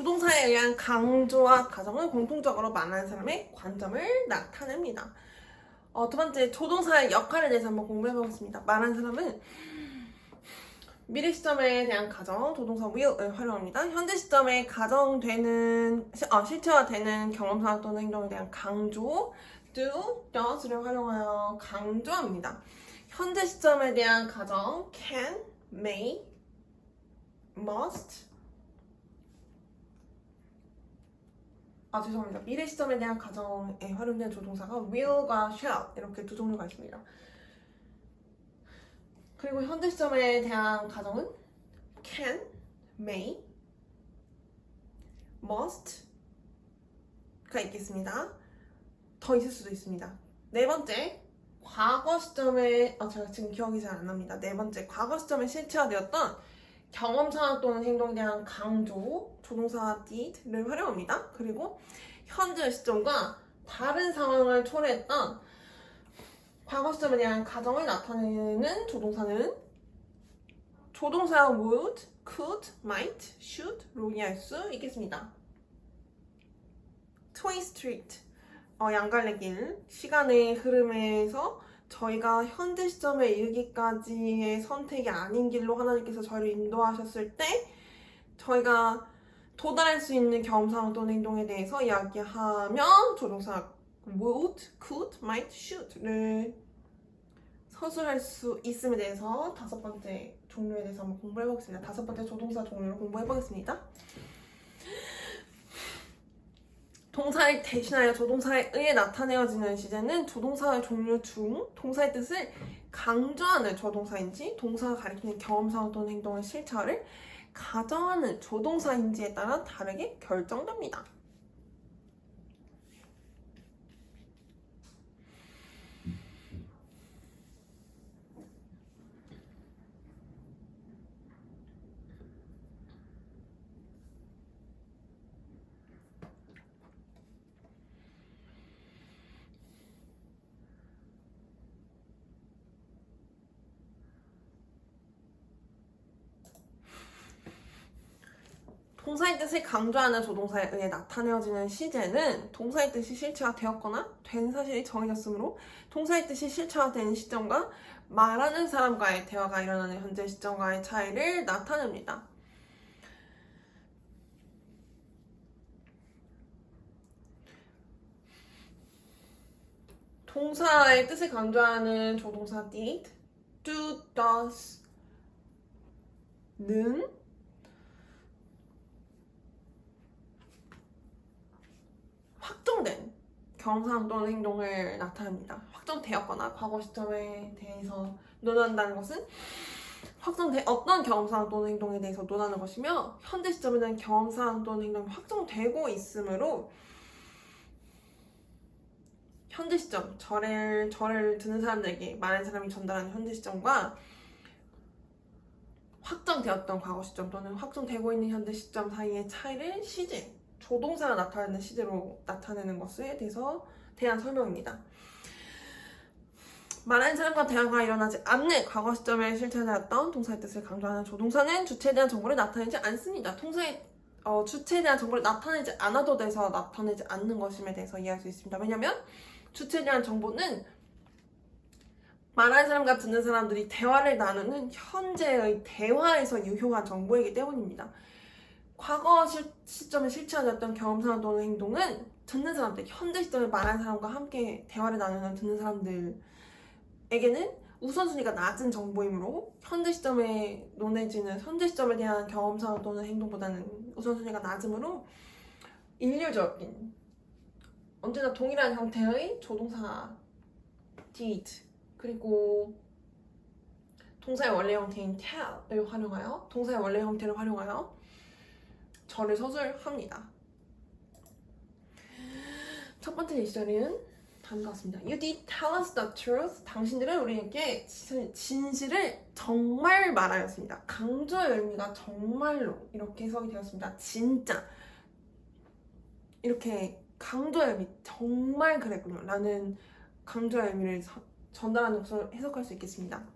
조동사에 의한 강조와 가정은 공통적으로 말하는 사람의 관점을 나타냅니다. 두 번째, 조동사의 역할에 대해서 한번 공부해보겠습니다. 말하는 사람은 미래 시점에 대한 가정, 조동사 will을 활용합니다. 현재 시점에 가정되는, 실체화되는 경험사 또는 행동에 대한 강조, do, does를 활용하여 강조합니다. 현재 시점에 대한 가정, can, may, must, 죄송합니다. 미래 시점에 대한 가정에 활용된 조동사가 will과 shall 이렇게 두 종류가 있습니다. 그리고 현재 시점에 대한 가정은 can, may, must가 있겠습니다. 더 있을 수도 있습니다. 네 번째, 과거 시점에 제가 지금 기억이 잘 안 납니다. 네 번째, 과거 시점에 실체화되었던 경험 상황 또는 행동에 대한 강조, 조동사 did를 활용합니다. 그리고 현재 시점과 다른 상황을 초래했던 과거 시점에 대한 가정을 나타내는 조동사는 조동사 would, could, might, should로 이해할 수 있겠습니다. Twin Street, 양갈래길, 시간의 흐름에서 저희가 현재 시점에 이르기까지의 선택이 아닌 길로 하나님께서 저희를 인도하셨을 때 저희가 도달할 수 있는 경험상 또는 행동에 대해서 이야기하면 조동사 would, could, might, should를 서술할 수 있음에 대해서 다섯 번째 종류에 대해서 한번 공부해보겠습니다. 다섯 번째 조동사 종류를 공부해보겠습니다. 동사를 대신하여 조동사에 의해 나타내어지는 시제는 조동사의 종류 중 동사의 뜻을 강조하는 조동사인지 동사가 가리키는 경험상 또는 행동의 실체화를 가정하는 조동사인지에 따라 다르게 결정됩니다. 동사의 뜻을 강조하는 조동사에 의해 나타내어지는 시제는 동사의 뜻이 실체화되었거나 된 사실이 정해졌으므로 동사의 뜻이 실체화되는 시점과 말하는 사람과의 대화가 일어나는 현재 시점과의 차이를 나타냅니다. 동사의 뜻을 강조하는 조동사 did, do, does 는 확정된 경험상 또는 행동을 나타냅니다. 확정되었거나 과거 시점에 대해서 논한다는 것은 어떤 경험상 또는 행동에 대해서 논하는 것이며 현재 시점에는 경험상 또는 행동이 확정되고 있으므로 현재 시점, 저를 듣는 사람들에게 말하는 사람이 전달하는 현재 시점과 확정되었던 과거 시점 또는 확정되고 있는 현재 시점 사이의 차이를 시제, 조동사가 나타내는 시제로 나타내는 것에 대한 설명입니다. 말하는 사람과 대화가 일어나지 않는 과거 시점에 실체되었던 동사의 뜻을 강조하는 조동사는 주체에 대한 정보를 나타내지 않습니다. 주체에 대한 정보를 나타내지 않아도 돼서 나타내지 않는 것임에 대해서 이해할 수 있습니다. 왜냐하면 주체에 대한 정보는 말하는 사람과 듣는 사람들이 대화를 나누는 현재의 대화에서 유효한 정보이기 때문입니다. 과거 시점에 실체화되었던 경험상 또는 행동은 듣는 사람들, 현재 시점에 말하는 사람과 함께 대화를 나누는 듣는 사람들에게는 우선순위가 낮은 정보이므로 현재 시점에 논해지는 현재 시점에 대한 경험상 또는 행동보다는 우선순위가 낮으므로 일률적인 언제나 동일한 형태의 조동사 did 그리고 동사의 원래 형태인 tell을 활용하여 동사의 원래 형태를 활용하여 저를 서술합니다. 첫 번째 예시절은 다음과 같습니다. You did tell us the truth. 당신들은 우리에게 진실을 정말 말하였습니다. 강조의 의미가 정말로 이렇게 해석이 되었습니다. 진짜 이렇게 강조의 의미 정말 그랬군요 라는 강조의 의미를 전달하는 것으로 해석할 수 있겠습니다.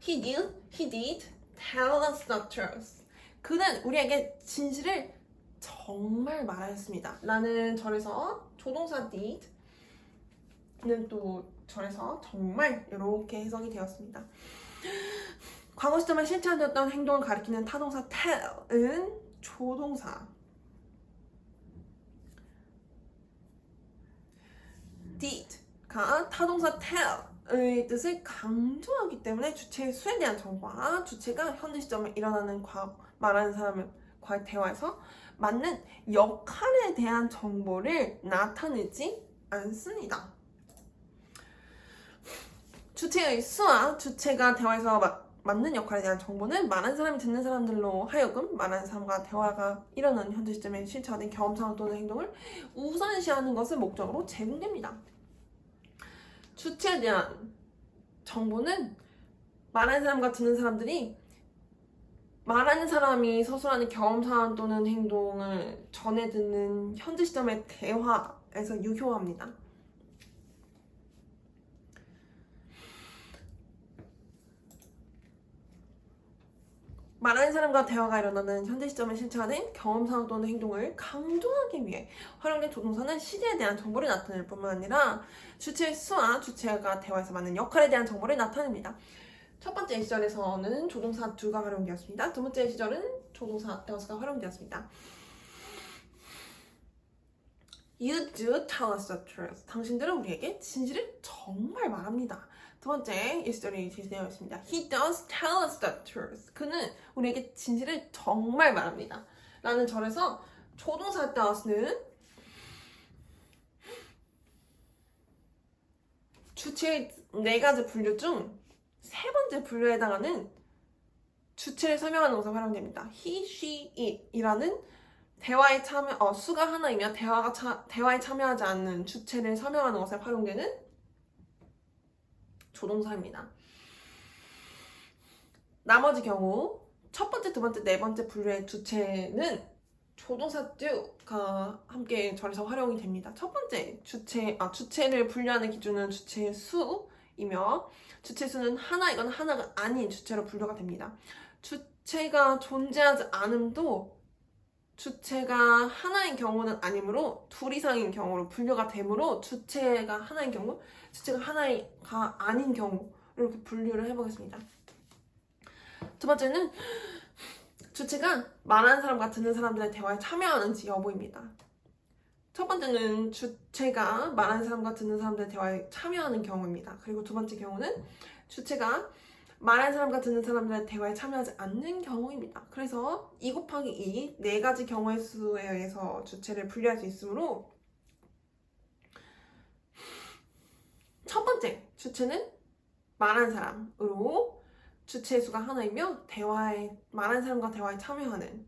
He did tell us the truth. 그는 우리에게 진실을 정말 말하였습니다. 라는 절에서 조동사 did는 또 절에서 정말 이렇게 해석이 되었습니다. 과거 시점에 실체화되었던 행동을 가리키는 타동사 tell은 조동사 did가 타동사 tell의 뜻을 강조하기 때문에 주체의 수에 대한 정보와 주체가 현재 시점에 일어나는 말하는 사람과의 대화에서 맞는 역할에 대한 정보를 나타내지 않습니다. 주체의 수와 주체가 대화에서 맞는 역할에 대한 정보는 말하는 사람이 듣는 사람들로 하여금 말하는 사람과 대화가 일어나는 현재 시점에 실체화된 경험, 상황 또는 행동을 우선시하는 것을 목적으로 제공됩니다. 주체에 대한 정보는 말하는 사람과 듣는 사람들이 말하는 사람이 서술하는 경험, 상황 또는 행동을 전해 듣는 현재 시점의 대화에서 유효합니다. 말하는 사람과 대화가 일어나는 현재 시점에 실체화된 경험, 상황 또는 행동을 강조하기 위해 활용된 조동사는 시제에 대한 정보를 나타낼 뿐만 아니라 주체의 수와 주체가 대화에서 맞는 역할에 대한 정보를 나타냅니다. 첫 번째 시절에서는 조동사 do가 활용되었습니다. 두 번째 시절은 조동사 does가 활용되었습니다. You do tell us the truth. 당신들은 우리에게 진실을 정말 말합니다. 두 번째 이 시절이 제시되어 있습니다. He does tell us the truth. 그는 우리에게 진실을 정말 말합니다. 라는 절에서 조동사 does는 주체의 네 가지 분류 중 세 번째 분류에 해당하는 주체를 설명하는 것에 활용됩니다. He, she, it 이라는 대화에 수가 하나이며 대화에 참여하지 않는 주체를 설명하는 것에 활용되는 조동사입니다. 나머지 경우 첫 번째, 두 번째, 네 번째 분류의 주체는 조동사 do가 함께 절에서 활용이 됩니다. 첫 번째 주체를 분류하는 기준은 주체의 수이며 주체 수는 하나이거나 하나가 아닌 주체로 분류가 됩니다. 주체가 존재하지 않음도 주체가 하나인 경우는 아니므로 둘 이상인 경우로 분류가 되므로 주체가 하나인 경우, 주체가 하나가 아닌 경우 이렇게 분류를 해보겠습니다. 두 번째는 주체가 말하는 사람과 듣는 사람들의 대화에 참여하는지 여부입니다. 첫 번째는 주체가 말하는 사람과 듣는 사람들의 대화에 참여하는 경우입니다. 그리고 두 번째 경우는 주체가 말하는 사람과 듣는 사람들의 대화에 참여하지 않는 경우입니다. 그래서 2 곱하기 2, 네 가지 경우의 수에 의해서 주체를 분류할 수 있으므로 첫 번째 주체는 말하는 사람으로 주체의 수가 하나이며 말하는 사람과 대화에 참여하는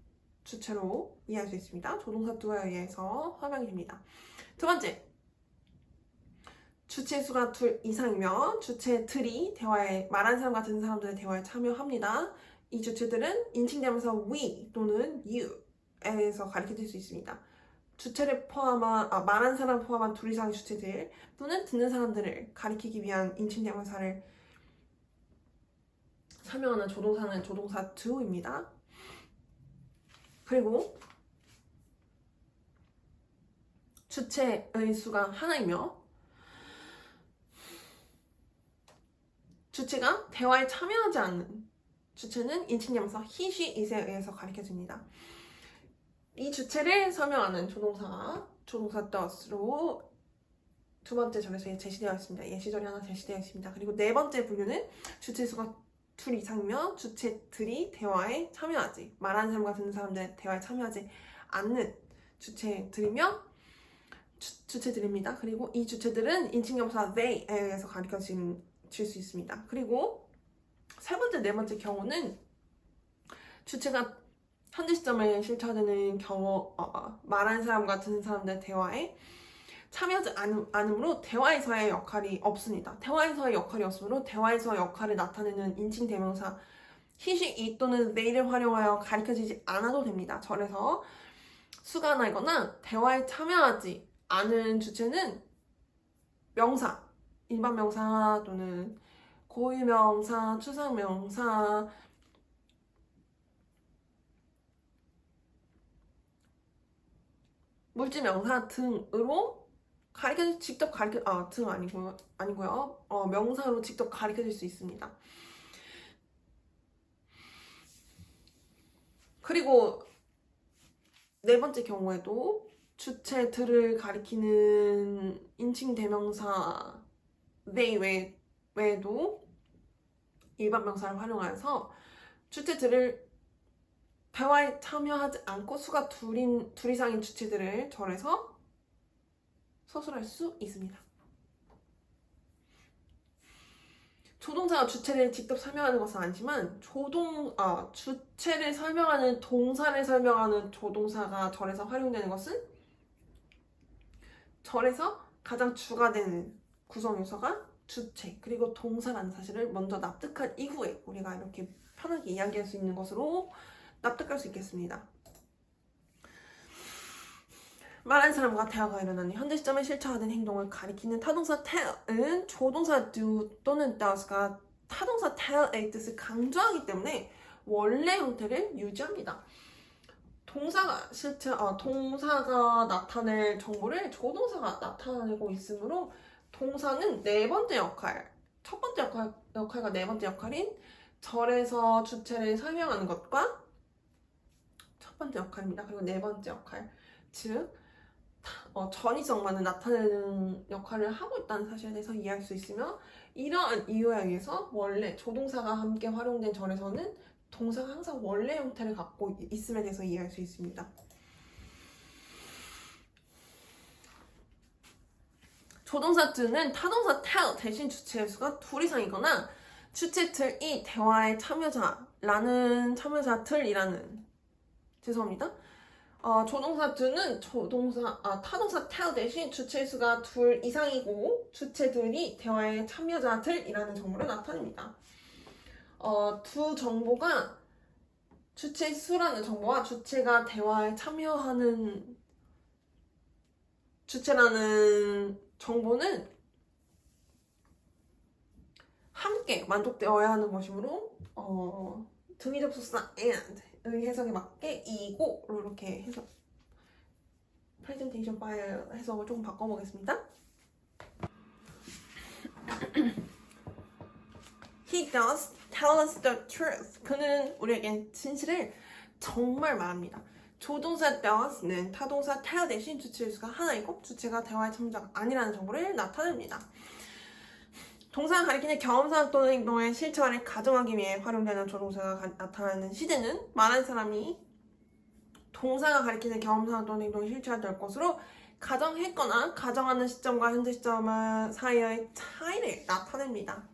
주체로 이해할 수 있습니다. 조동사 do에 의해서 설명이 됩니다. 두 번째, 주체의 수가 둘 이상이며 주체들이 말하는 사람과 듣는 사람들의 대화에 참여합니다. 이 주체들은 인칭되면서 we 또는 you에서 가리켜질 수 있습니다. 주체를 말하는 사람 포함한 둘 이상의 주체들 또는 듣는 사람들을 가리키기 위한 인칭대명사를 설명하는 조동사는 조동사 do입니다. 그리고 주체의 수가 하나이며 주체가 대화에 참여하지 않는 주체는 인칭대명사 he, she, it에 의해서 가리켜집니다. 이 주체를 설명하는 조동사 does로 두 번째 절에서 제시되어 있습니다. 예시절이 하나 제시되어 있습니다. 그리고 네 번째 분류는 주체 수가 둘 이상이며 주체들이 대화에 참여하지 말하는 사람과 듣는 사람들의 대화에 참여하지 않는 주체들이며 주체들입니다. 그리고 이 주체들은 인칭명사 they에 의해서 가리켜질 수 있습니다. 그리고 세 번째, 네 번째 경우는 주체가 현재 시점에 실체화되는 경우 말하는 사람과 듣는 사람들의 대화에 참여하지 않으므로 대화에서의 역할이 없습니다. 대화에서의 역할이 없으므로 대화에서의 역할을 나타내는 인칭 대명사 he, she, it 또는 they를 활용하여 가리켜지지 않아도 됩니다. 절에서 수가 하나이거나 대화에 참여하지 않은 주체는 명사, 일반 명사 또는 고유명사, 추상명사, 물질 명사 등으로 직접 등 아니고요. 명사로 직접 가리켜질 수 있습니다. 그리고 네 번째 경우에도 주체들을 가리키는 인칭 대명사 they 외에도 일반 명사를 활용해서 주체들을 대화에 참여하지 않고 수가 둘 이상인 주체들을 절해서 서술할 수 있습니다. 조동사가 주체를 직접 설명하는 것은 아니지만 주체를 설명하는 동사를 설명하는 조동사가 절에서 활용되는 것은 절에서 가장 주가 되는 구성 요소가 주체 그리고 동사라는 사실을 먼저 납득한 이후에 우리가 이렇게 편하게 이야기할 수 있는 것으로 납득할 수 있겠습니다. 말하는 사람과 대화가 일어나는 현재 시점에 실체화된 행동을 가리키는 타동사 tell은 조동사 do 또는 does가 타동사 tell의 뜻을 강조하기 때문에 원래 형태를 유지합니다. 동사가 나타낼 정보를 조동사가 나타내고 있으므로 동사는 첫 번째 역할과 네 번째 역할인 절에서 주체를 설명하는 것과 첫 번째 역할입니다. 그리고 네 번째 역할, 즉 전이성만을 나타내는 역할을 하고 있다는 사실에 대해서 이해할 수 있으며 이러한 이유에 의해서 원래 조동사가 함께 활용된 절에서는 동사가 항상 원래 형태를 갖고 있음에 대해서 이해할 수 있습니다. 조동사 do는 타동사 tell 대신 주체의 수가 둘 이상이거나 주체 틀이 대화의 참여자라는 조동사 do는 타동사 tell 대신 주체의 수가 둘 이상이고 주체들이 대화의 참여자들이라는 정보를 나타냅니다. 두 정보가 주체의 수라는 정보와 주체가 대화에 참여하는 주체라는 정보는 함께 만족되어야 하는 것이므로 등위 접속사 and의 해석에 맞게 이고로 이렇게 해석 프레젠테이션 파일 해석을 조금 바꿔보겠습니다. He does tell us the truth. 그는 우리에게 진실을 정말 말합니다. 조동사 does는 타동사 tell 대신 주체의 수가 하나이고 주체가 대화의 참여자가 아니라는 정보를 나타냅니다. 동사가 가리키는 경험상 또는 행동의 실체화를 가정하기 위해 활용되는 조동사가 나타나는 시제는 말하는 사람이 동사가 가리키는 경험상 또는 행동이 실체화될 것으로 가정했거나 가정하는 시점과 현재 시점 사이의 차이를 나타냅니다.